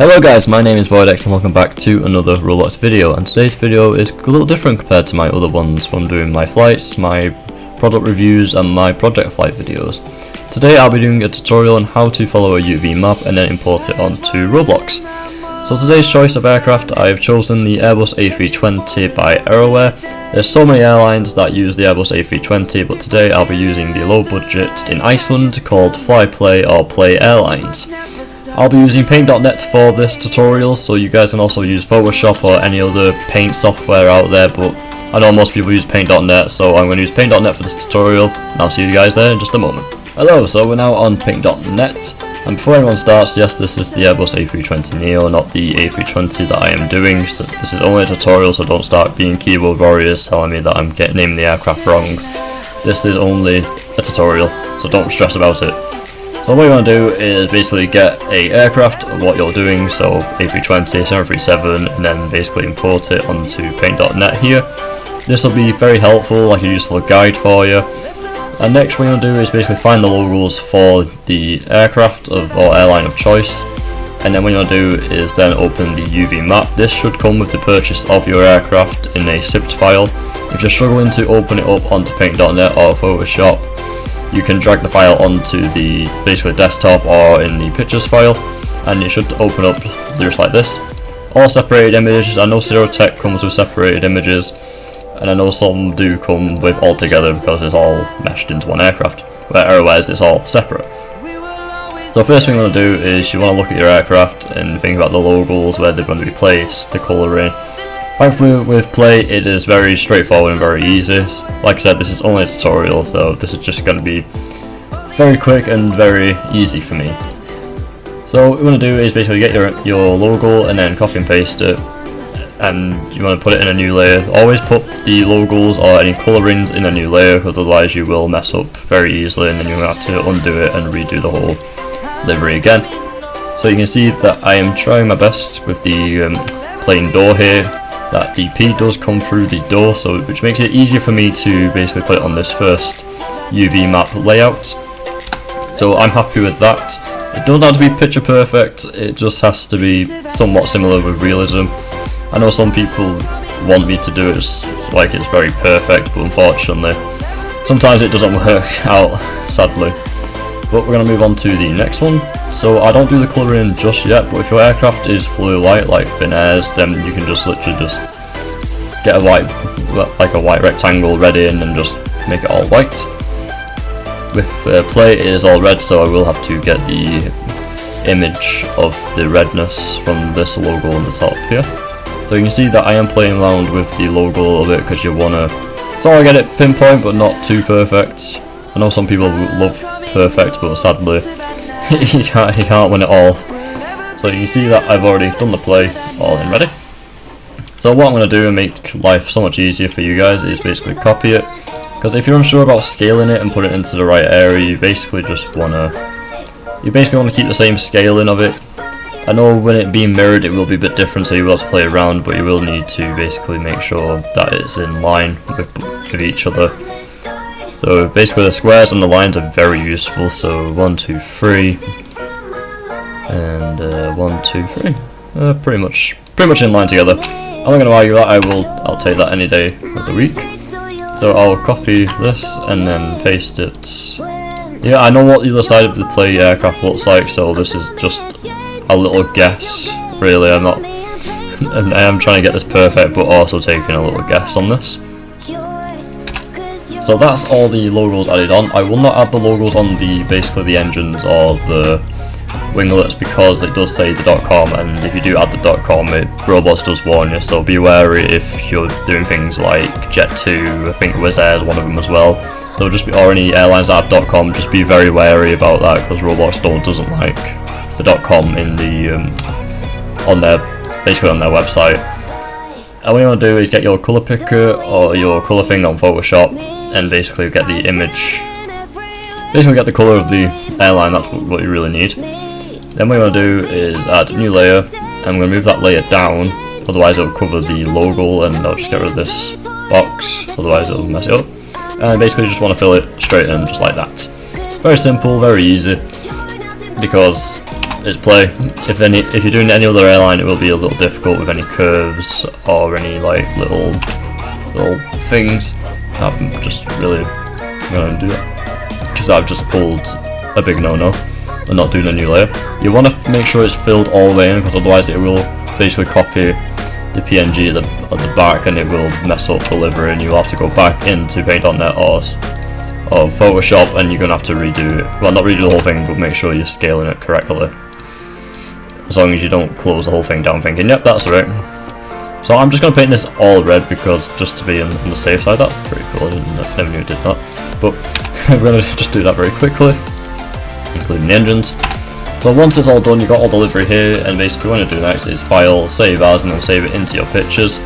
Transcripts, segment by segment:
Hello guys, my name is Voyadex and welcome back to another Roblox video, and today's video is a little different compared to my other ones when I'm doing my flights, my product reviews and my project flight videos. Today I'll be doing a tutorial on how to follow a UV map and then import it onto Roblox. So today's choice of aircraft, I have chosen the Airbus A320 by Aeroware. There's so many airlines that use the Airbus A320, but today I'll be using the low budget in Iceland called Flyplay or Play Airlines. I'll be using paint.net for this tutorial, so you guys can also use Photoshop or any other paint software out there, but I know most people use paint.net, so I'm going to use paint.net for this tutorial, and I'll see you guys there in just a moment. Hello, so we're now on paint.net, and before anyone starts, yes, this is the Airbus A320neo, not the A320 that I am doing, so this is only a tutorial, so don't start being keyboard warriors telling me that I'm naming the aircraft wrong. This is only a tutorial, so don't stress about it. So what you want to do is basically get a aircraft of what you're doing, so A320, 737, and then basically import it onto paint.net here. This will be very helpful, like a useful guide for you. And next what you want to do is basically find the logos for the aircraft or airline of choice, and then what you want to do is then open the UV map. This should come with the purchase of your aircraft in a zipped file. If you're struggling to open it up onto paint.net or Photoshop, you can drag the file onto the basically desktop or in the pictures file, and it should open up just like this. All separated images. I know Zero Tech comes with separated images, and I know some do come with all together because it's all meshed into one aircraft, where otherwise it's all separate. So first thing you want to do is you want to look at your aircraft and think about the logos, where they're going to be placed, the colouring. Thankfully with Play it is very straightforward and very easy. Like I said, this is only a tutorial, so this is just going to be very quick and very easy for me. So what you want to do is basically get your logo and then copy and paste it, and you want to put it in a new layer. Always put the logos or any colourings in a new layer, because otherwise you will mess up very easily and then you'll have to undo it and redo the whole livery again. So you can see that I am trying my best with the plain door here, that the P does come through the door, so which makes it easier for me to basically put it on this first UV map layout. So I'm happy with that. It doesn't have to be picture perfect, it just has to be somewhat similar with realism. I know some people want me to do it like it's very perfect, but unfortunately sometimes it doesn't work out, sadly. But we're going to move on to the next one. So I don't do the colouring just yet, but if your aircraft is fully white like Thin Air's, then you can just literally just get a white rectangle ready and then just make it all white. With Play it is all red, so I will have to get the image of the redness from this logo on the top here. So you can see that I am playing around with the logo a little bit because you want to sort of get it pinpoint but not too perfect. I know some people love perfect, but sadly you can't win it all. So you can see that I've already done the play all in ready. So what I'm going to do and make life so much easier for you guys is basically copy it, because if you're unsure about scaling it and put it into the right area, you basically want to keep the same scaling of it. I know when it being mirrored it will be a bit different, so you will have to play around, but you will need to basically make sure that it's in line with each other. So basically the squares and the lines are very useful, so 1, 2, 3, and 1, 2, 3, pretty much in line together. I'm not going to argue that, I'll take that any day of the week. So I'll copy this and then paste it. Yeah, I know what the other side of the Play aircraft looks like, so this is just a little guess, really. And I am trying to get this perfect, but also taking a little guess on this. So that's all the logos added on. I will not add the logos on basically the engines or the winglets, because it does say the .com, and if you do add the .com, Roblox does warn you, so be wary if you're doing things like Jet2, I think Wizz is one of them as well. So or any airlines that have .com, just be very wary about that, because Roblox doesn't like the .com in basically on their website. And what you want to do is get your colour picker or your colour thing on Photoshop and basically get the image, basically get the colour of the airline. That's what you really need. Then what you want to do is add a new layer. I'm going to move that layer down, otherwise it will cover the logo, and I'll just get rid of this box, otherwise it will mess it up. And basically just want to fill it straight in just like that. Very simple, very easy, because is play. If you're doing any other airline, it will be a little difficult with any curves or any like little things. I'm just really going to do it because I've just pulled a big no-no and not doing a new layer. You want to make sure it's filled all the way in, because otherwise it will basically copy the PNG at the back and it will mess up the livery, and you'll have to go back into Paint.net or Photoshop, and you're going to have to redo it. Well, not redo the whole thing, but make sure you're scaling it correctly. As long as you don't close the whole thing down thinking, yep, that's right. So I'm just going to paint this all red, because just to be on the safe side. That's pretty cool, I never knew it did that. But we're going to just do that very quickly, including the engines. So once it's all done, you've got all the livery here, and basically what you want to do next is File, Save As, and then save it into your pictures.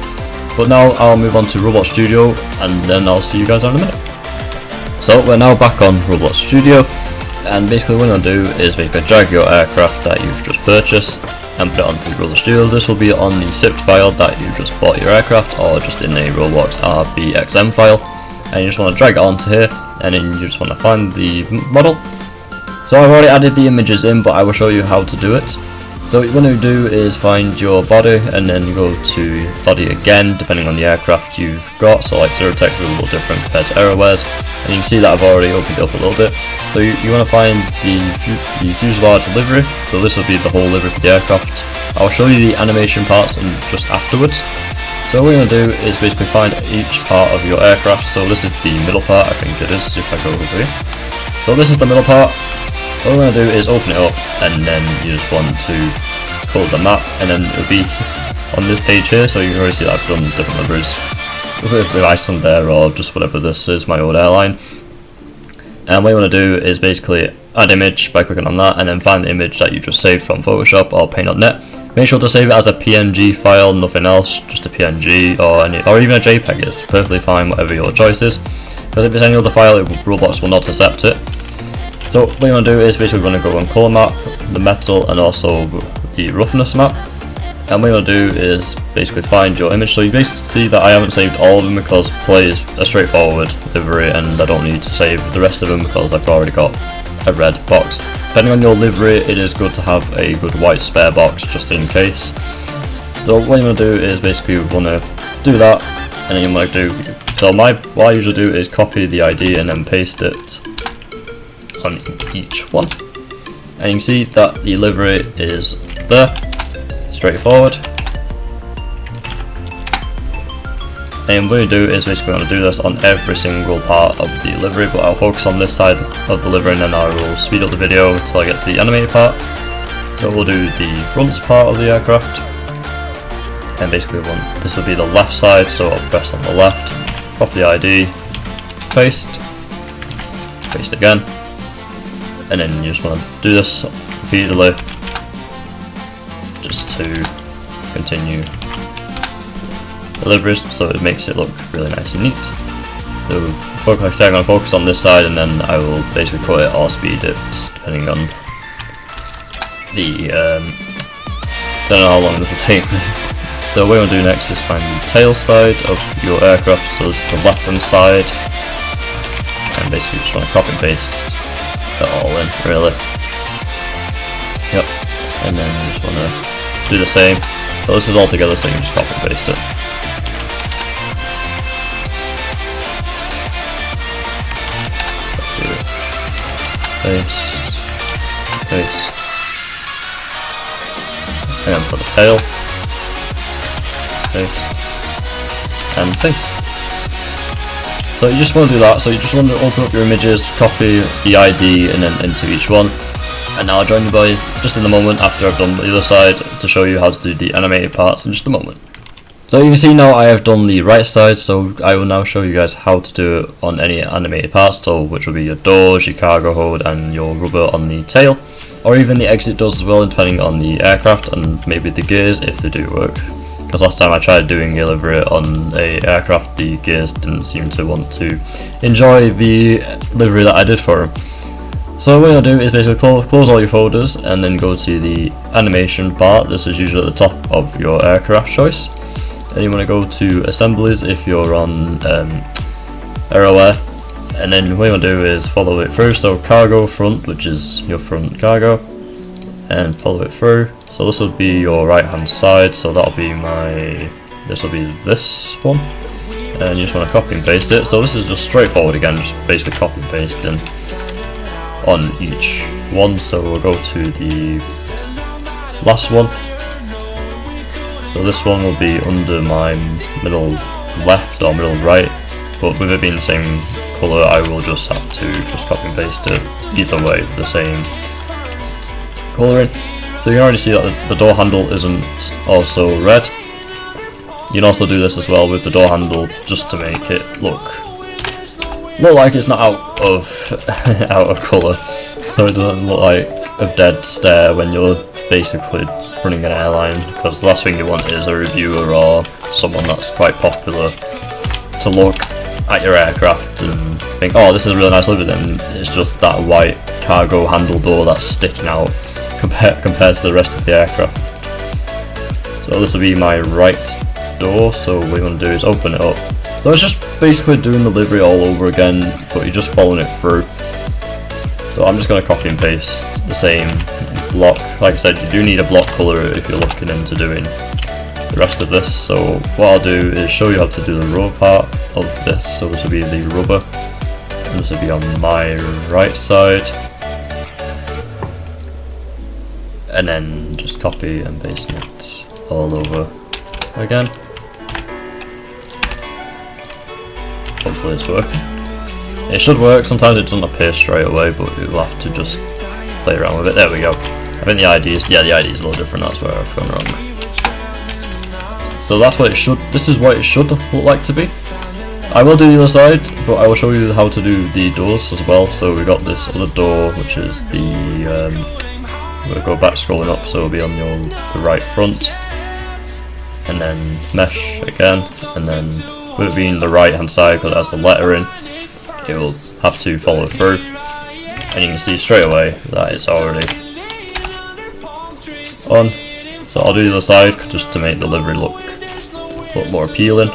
But now I'll move on to Roblox Studio, and then I'll see you guys in a minute. So we're now back on Roblox Studio, and basically what you're going to do is basically drag your aircraft that you've just purchased and put it onto Roblox Studio. This will be on the zipped file that you just bought your aircraft, or just in a Roblox RBXM file, and you just want to drag it onto here, and then you just want to find the model. So I've already added the images in, but I will show you how to do it. So what you're going to do is find your body, and then you go to body again, depending on the aircraft you've got. So like Text is a little different compared to Aerowares, and you can see that I've already opened it up a little bit. So you want to find the fuselage livery. So this will be the whole livery for the aircraft. I'll show you the animation parts and just afterwards. So what we're going to do is basically find each part of your aircraft. So this is the middle part, I think it is, if I go over here. So this is the middle part. What we're going to do is open it up, and then you just want to pull the map, and then it'll be on this page here. So you can already see that I've done different liveries with Icelandair, or just whatever this is, my old airline. And what you want to do is basically add image by clicking on that, and then find the image that you just saved from Photoshop or Paint.net. Make sure to save it as a PNG file, nothing else, just a PNG or even a JPEG is perfectly fine, whatever your choice is. Because if it's any other file, Roblox will not accept it. So what you want to do is basically going to go on color map, the metal, and also the roughness map. And what you want to do is basically find your image. So you basically see that I haven't saved all of them, because play is a straightforward livery, and I don't need to save the rest of them because I've already got a red box. Depending on your livery, it is good to have a good white spare box just in case. So what you want to do is basically want to do that, and then you want to do. So what I usually do is copy the ID and then paste it on each one, and you can see that the livery is there, straightforward. And what you do is basically going to do this on every single part of the livery, but I'll focus on this side of the livery, and then I will speed up the video until I get to the animated part. So we'll do the front part of the aircraft, and basically this will be the left side, so I'll press on the left, copy the ID, paste again. And then you just want to do this repeatedly, just to continue the liveries, so it makes it look really nice and neat. So like I say, I'm going to focus on this side, and then I will basically cut it or speed it, depending on the don't know how long this will take me. So what you want to do next is find the tail side of your aircraft, so this is the left hand side, and basically just want to copy and paste it all in, really. Yep, and then you just want to do the same. So this is all together, so you can just copy and paste it. Paste, and then for the tail, paste, and paste. So you just want to do that. So you just want to open up your images, copy the ID, and then into each one. And now I'll join you boys just in a moment after I've done the other side to show you how to do the animated parts in just a moment. So you can see now I have done the right side, so I will now show you guys how to do it on any animated parts, so which will be your doors, your cargo hold, and your rubber on the tail, or even the exit doors as well, depending on the aircraft and maybe the gears if they do work. Because last time I tried doing a livery on a aircraft, the gears didn't seem to want to enjoy the livery that I did for them. So what you'll do is basically close all your folders, and then go to the animation part. This is usually at the top of your aircraft choice. Then you want to go to assemblies if you're on Aerowares, and then what you want to do is follow it through. So cargo front, which is your front cargo, and follow it through. So this will be your right hand side, so that'll be this will be this one, and you just want to copy and paste it. So this is just straightforward again, just basically copy and pasting on each one. So we'll go to the last one. So this one will be under my middle left or middle right, but with it being the same colour, I will just have to just copy and paste it either way with the same colouring. So you can already see that the door handle isn't also red. You can also do this as well with the door handle, just to make it look like it's not out of colour, so it doesn't look like a dead stare when you're basically running an airline, because the last thing you want is a reviewer or someone that's quite popular to look at your aircraft and think, oh, this is a really nice livery, and it's just that white cargo handle door that's sticking out compared to the rest of the aircraft. So this will be my right door, so what you want to do is open it up. So it's just basically doing the livery all over again, but you're just following it through. So I'm just going to copy and paste the same block. Like I said, you do need a block colour if you're looking into doing the rest of this. So what I'll do is show you how to do the rubber part of this. So this will be the rubber, and this will be on my right side, and then just copy and paste it all over again. Hopefully it's working. It should work. Sometimes it doesn't appear straight away, but you'll have to just play around with it. There we go. I think the ID is a little different. That's where I've gone wrong. So that's what it should. This is what it should look like to be. I will do the other side, but I will show you how to do the doors as well. So we got this other door, which is the. We'll go back scrolling up, so it'll be on the right front, and then mesh again, and then with it being the right hand side because it has the lettering, it will have to follow through, and you can see straight away that it's already on. So I'll do the other side just to make the livery look more appealing,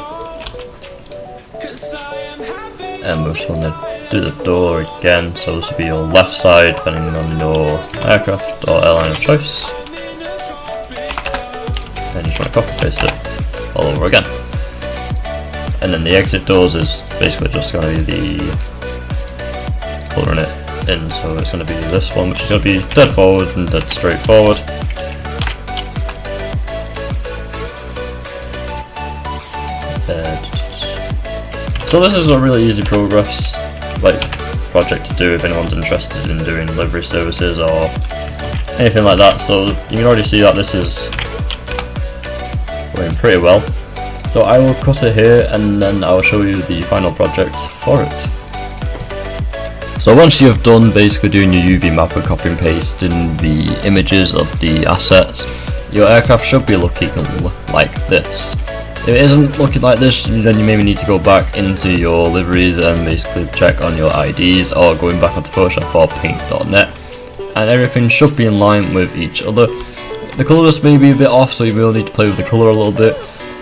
and we're just going to do the door again. So this will be your left side depending on your aircraft or airline of choice, and you just want to copy paste it all over again. And then the exit doors is basically just going to be the colouring it in, so it's going to be this one, which is going to be dead forward and dead straight forward. So this is a really easy project to do if anyone's interested in doing livery services or anything like that. So you can already see that this is going pretty well. So I will cut it here, and then I will show you the final project for it. So once you've done basically doing your UV map and copy and pasting the images of the assets, your aircraft should be looking like this. If it isn't looking like this, then you maybe need to go back into your liveries and basically check on your IDs, or going back onto Photoshop or paint.net, and everything should be in line with each other. The colours may be a bit off, so you will need to play with the colour a little bit.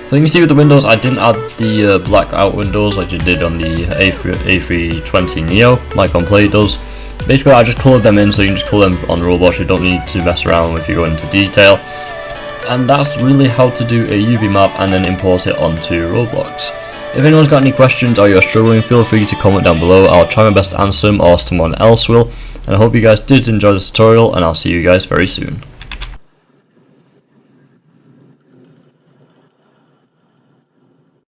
So you can see with the windows, I didn't add the black out windows like you did on the A320 Neo, like on Play does. Basically I just coloured them in, so you can just colour them on Roblox. You don't need to mess around if you go into detail. And that's really how to do a UV map and then import it onto Roblox. If anyone's got any questions or you're struggling, feel free to comment down below. I'll try my best to answer them, or someone else will. And I hope you guys did enjoy this tutorial, and I'll see you guys very soon.